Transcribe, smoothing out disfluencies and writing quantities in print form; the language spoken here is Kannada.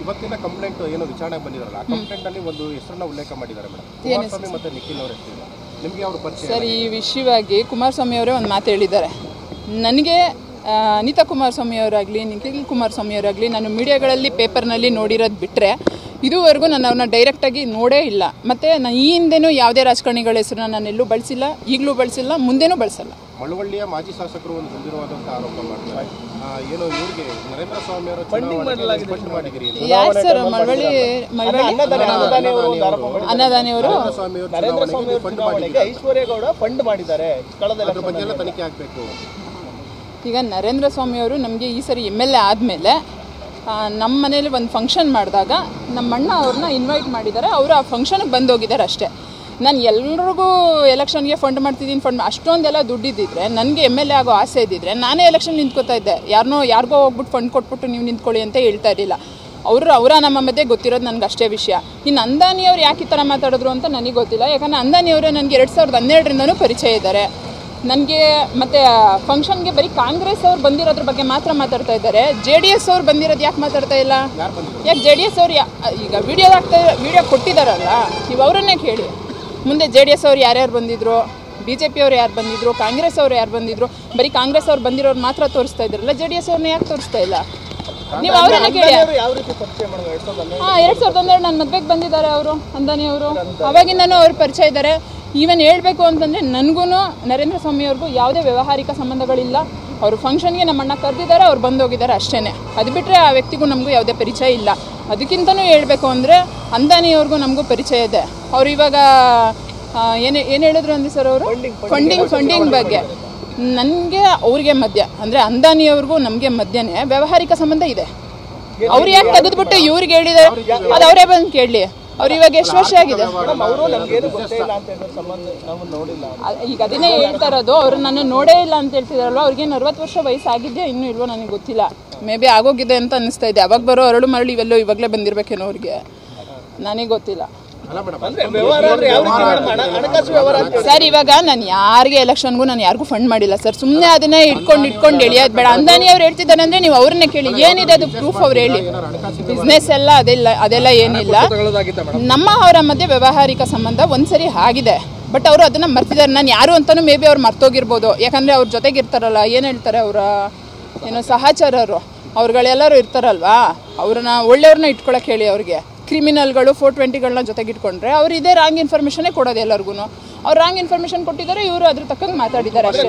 ಇವತ್ತಿನ ಕಂಪ್ಲೇಂಟ್ ಏನು ವಿಚಾರಣೆ ಬಂದಿರಲ್ಲ ಆ ಕಂಪ್ಲೇಂಟ್ ಅಲ್ಲಿ ಒಂದು ಹೆಸರನ್ನ ಉಲ್ಲೇಖ ಮಾಡಿದ್ದಾರೆ ಮೇಡಮ್, ಕುಮಾರಸ್ವಾಮಿ ಮತ್ತೆ ನಿಖಿಲ್ ಅವರ ಹೆಸರು. ನಿಮಗೆ ಅವರು ಪರಿಚಯ ಸರ್? ಈ ವಿಷಯವಾಗಿ ಕುಮಾರಸ್ವಾಮಿ ಅವರೇ ಒಂದು ಮಾತು ಹೇಳಿದ್ದಾರೆ. ನನಗೆ ಅನಿತಾ ಕುಮಾರಸ್ವಾಮಿ ಅವರಾಗಲಿ ನಿಖಿಲ್ ಕುಮಾರಸ್ವಾಮಿ ಅವರಾಗಲಿ ನಾನು ಮೀಡಿಯಾಗಳಲ್ಲಿ ಪೇಪರ್ನಲ್ಲಿ ನೋಡಿರೋದು ಬಿಟ್ಟರೆ ಇದುವರೆಗೂ ನಾನು ಅವ್ರನ್ನ ಡೈರೆಕ್ಟಾಗಿ ನೋಡೇ ಇಲ್ಲ. ಮತ್ತು ನಾನು ಈ ಹಿಂದೆನೂ ಯಾವುದೇ ರಾಜಕಾರಣಿಗಳ ಹೆಸರನ್ನ ನಾನು ಎಲ್ಲೂ ಬಳಸಿಲ್ಲ, ಈಗಲೂ ಬಳಸಿಲ್ಲ, ಮುಂದೆನೂ ಬಳಸಲ್ಲ. ಮಳವಳ್ಳಿಯ ಮಾಜಿ ಶಾಸಕರು ಒಂದು ಗಂಭೀರವಾದಂಥ ಆರೋಪ ಮಾಡ್ತಾರೆ. ಏನು ಇವರಿಗೆ ನರೇಂದ್ರ ಸ್ವಾಮಿ ಅವರು ಯಾರು ಸರ್? ಮಳವಳ್ಳಿ ಅನ್ನದಾನಿಯವರು ಐಶ್ವರ್ಯಗೌಡ ಫಂಡ್ ಮಾಡಿದ್ದಾರೆ, ತನಿಖೆ ಆಗಬೇಕು. ಈಗ ನರೇಂದ್ರ ಸ್ವಾಮಿ ಅವರು ನಮಗೆ ಈ ಸರಿ MLA ಆದಮೇಲೆ ನಮ್ಮ ಮನೇಲಿ ಒಂದು ಫಂಕ್ಷನ್ ಮಾಡಿದಾಗ ನಮ್ಮ ಅಣ್ಣ ಅವ್ರನ್ನ ಇನ್ವೈಟ್ ಮಾಡಿದ್ದಾರೆ. ಅವರು ಆ ಫಂಕ್ಷನ್ಗೆ ಬಂದೋಗಿದ್ದಾರೆ ಅಷ್ಟೇ. ನಾನು ಎಲ್ರಿಗೂ ಎಲೆಕ್ಷನ್ಗೆ ಫಂಡ್ ಮಾಡ್ತಿದ್ದೀನಿ, ಅಷ್ಟೊಂದೆಲ್ಲ ದುಡ್ಡಿದ್ದಿದ್ರೆ ನನಗೆ MLA ಆಗೋ ಆಸೆ ಇದ್ದಿದ್ರೆ ನಾನೇ ಎಲೆಕ್ಷನ್ ನಿಂತ್ಕೋತಾ ಇದ್ದೆ. ಯಾರಿಗೋ ಹೋಗ್ಬಿಟ್ಟು ಫಂಡ್ ಕೊಟ್ಬಿಟ್ಟು ನೀವು ನಿಂತ್ಕೊಳ್ಳಿ ಅಂತ ಹೇಳ್ತಾ ಇರಲಿಲ್ಲ. ಅವರ ನಮ್ಮ ಮಧ್ಯೆ ಗೊತ್ತಿರೋದು ನನಗೆ ಅಷ್ಟೇ ವಿಷಯ. ಇನ್ನು ಅಂದಾನಿಯವ್ರು ಯಾಕೆ ಈ ಥರ ಮಾತಾಡಿದ್ರು ಅಂತ ನನಗೆ ಗೊತ್ತಿಲ್ಲ. ಯಾಕಂದರೆ ಅಂದಾನಿಯವರೇ ನನಗೆ 2012ರಿಂದನೂ ಪರಿಚಯ ಇದ್ದಾರೆ ನನಗೆ. ಮತ್ತು ಫಂಕ್ಷನ್ಗೆ ಬರೀ ಕಾಂಗ್ರೆಸ್ ಅವ್ರು ಬಂದಿರೋದ್ರ ಬಗ್ಗೆ ಮಾತ್ರ ಮಾತಾಡ್ತಾ ಇದ್ದಾರೆ. JDS ಅವ್ರು ಬಂದಿರೋದು ಯಾಕೆ ಮಾತಾಡ್ತಾ ಇಲ್ಲ? ಯಾಕೆ JDS ಅವ್ರು ಈಗ ವಿಡಿಯೋ ಕೊಟ್ಟಿದ್ದಾರಲ್ಲ, ನೀವು ಅವರನ್ನೇ ಕೇಳಿ. ಮುಂದೆ JDS ಅವ್ರು ಯಾರ್ಯಾರು ಬಂದಿದ್ರು, BJP ಅವ್ರು ಯಾರು ಬಂದಿದ್ರು, ಕಾಂಗ್ರೆಸ್ ಅವ್ರು ಯಾರು ಬಂದಿದ್ರು? ಬರೀ ಕಾಂಗ್ರೆಸ್ ಅವ್ರು ಬಂದಿರೋರು ಮಾತ್ರ ತೋರಿಸ್ತಾ ಇದ್ದಾರಲ್ಲ, JDS ಅವ್ರನ್ನ ಯಾಕೆ ತೋರಿಸ್ತಾ ಇಲ್ಲ? ನೀವು ಅವರನ್ನೇ ಕೇಳಿ. 2012 ನನ್ನ ಮದುವೆಗೆ ಬಂದಿದ್ದಾರೆ ಅವರು, ಅಂದಾನಿ ಅವರು. ಅವಾಗಿಂದನೂ ಅವ್ರು ಪರಿಚಯ ಇದ್ದಾರೆ. ಈವನ್ ಹೇಳಬೇಕು ಅಂತಂದರೆ ನನಗೂ ನರೇಂದ್ರ ಸ್ವಾಮಿ ಅವ್ರಿಗೂ ಯಾವುದೇ ವ್ಯಾವಹಾರಿಕ ಸಂಬಂಧಗಳಿಲ್ಲ. ಅವರು ಫಂಕ್ಷನ್ಗೆ ನಮ್ಮ ಅಣ್ಣ ಕರೆದಿದ್ದಾರೆ, ಅವ್ರು ಬಂದೋಗಿದ್ದಾರೆ ಅಷ್ಟೇ. ಅದು ಬಿಟ್ಟರೆ ಆ ವ್ಯಕ್ತಿಗೂ ನಮಗೂ ಯಾವುದೇ ಪರಿಚಯ ಇಲ್ಲ. ಅದಕ್ಕಿಂತನೂ ಹೇಳಬೇಕು ಅಂದರೆ ಅಂದಾನಿಯವ್ರಿಗೂ ನಮಗೂ ಪರಿಚಯ ಇದೆ. ಅವರು ಇವಾಗ ಏನು ಹೇಳಿದ್ರು ಅಂದರೆ ಸರ್, ಅವರು ಫಂಡಿಂಗ್ ಬಗ್ಗೆ ನನಗೆ ಅವ್ರಿಗೆ ಮಧ್ಯ ಅಂದರೆ ಅಂದಾನಿಯವ್ರಿಗೂ ನಮಗೆ ಮಧ್ಯನೇ ವ್ಯಾವಹಾರಿಕ ಸಂಬಂಧ ಇದೆ. ಅವ್ರು ಯಾಕೆ ತೆಗೆದುಬಿಟ್ಟು ಇವ್ರಿಗೆ ಹೇಳಿದ್ದಾರೆ? ಅದು ಅವರೇ ಬಂದು ಕೇಳಲಿ. ಅವ್ರು ಇವಾಗ ಎಷ್ಟು ವರ್ಷ ಆಗಿದೆ? ಈಗ ಅದನ್ನೇ ಹೇಳ್ತಾ ಇರೋದು. ಅವರು ನಾನು ನೋಡೇ ಇಲ್ಲ ಅಂತ ಹೇಳ್ತಿದಾರಲ್ವ. ಅವ್ರಿಗೆ 40 ವರ್ಷ ವಯಸ್ಸಾಗಿದ್ಯಾ ಇನ್ನೂ ಇಲ್ವೋ ನನಗೆ ಗೊತ್ತಿಲ್ಲ. ಮೇ ಬಿ ಆಗೋಗಿದೆ ಅಂತ ಅನ್ನಿಸ್ತಾ ಇದೆ. ಅವಾಗ ಬರೋ ಅರಳು ಮರಳು ಇವೆಲ್ಲೋ ಇವಾಗಲೇ ಬಂದಿರಬೇಕೇನೋ ಅವ್ರಿಗೆ, ನನಗೆ ಗೊತ್ತಿಲ್ಲ ಸರ್. ಇವಾಗ ನಾನು ಯಾರಿಗೆ ಎಲೆಕ್ಷನ್ಗೂ ನಾನು ಯಾರಿಗೂ ಫಂಡ್ ಮಾಡಿಲ್ಲ ಸರ್. ಸುಮ್ಮನೆ ಅದನ್ನೇ ಇಟ್ಕೊಂಡು ಎಳಿಯೋದು ಬೇಡ. ಅಂದಾನಿ ಅವ್ರು ಹೇಳ್ತಿದ್ದಾರೆ ಅಂದರೆ ನೀವು ಅವ್ರನ್ನೇ ಕೇಳಿ, ಏನಿದೆ ಅದು ಪ್ರೂಫ್ ಅವ್ರು ಹೇಳಿ. ಬಿಸ್ನೆಸ್ ಎಲ್ಲ ಅದೆಲ್ಲ ಏನಿಲ್ಲ. ನಮ್ಮ ಅವರ ಮಧ್ಯೆ ವ್ಯಾವಹಾರಿಕ ಸಂಬಂಧ ಒಂದ್ಸರಿ ಆಗಿದೆ, ಬಟ್ ಅವರು ಅದನ್ನು ಮರ್ತಿದ್ದಾರೆ. ನಾನು ಯಾರು ಅಂತಲೂ ಮೇ ಬಿ ಅವ್ರು ಮರ್ತೋಗಿರ್ಬೋದು. ಯಾಕಂದರೆ ಅವ್ರ ಜೊತೆಗಿರ್ತಾರಲ್ಲ, ಏನು ಹೇಳ್ತಾರೆ ಅವರ ಏನೋ ಸಹಚರರು ಅವ್ರುಗಳೆಲ್ಲರೂ ಇರ್ತಾರಲ್ವಾ, ಅವ್ರನ್ನ ಒಳ್ಳೆಯವ್ರನ್ನ ಇಟ್ಕೊಳಕ್ಕೆ ಹೇಳಿ. ಅವ್ರಿಗೆ ಕ್ರಿಮಿನಲ್ಗಳು 420ಗಳನ್ನ ಜೊತೆಗಿಟ್ಕೊಂಡ್ರೆ ಅವ್ರು ಇದೇ ರಾಂಗ್ ಇನ್ಫಾರ್ಮೇಷನ್ನೇ ಕೊಡೋದು ಎಲ್ಲರಿಗೂ. ಅವ್ರು ರಾಂಗ್ ಇನ್ಫಾರ್ಮೇಷನ್ ಕೊಟ್ಟಿದ್ದಾರೆ, ಇವರು ಅದ್ರ ತಕ್ಕಂಗೆ ಮಾತಾಡಿದ್ದಾರೆ ಅಷ್ಟೇ.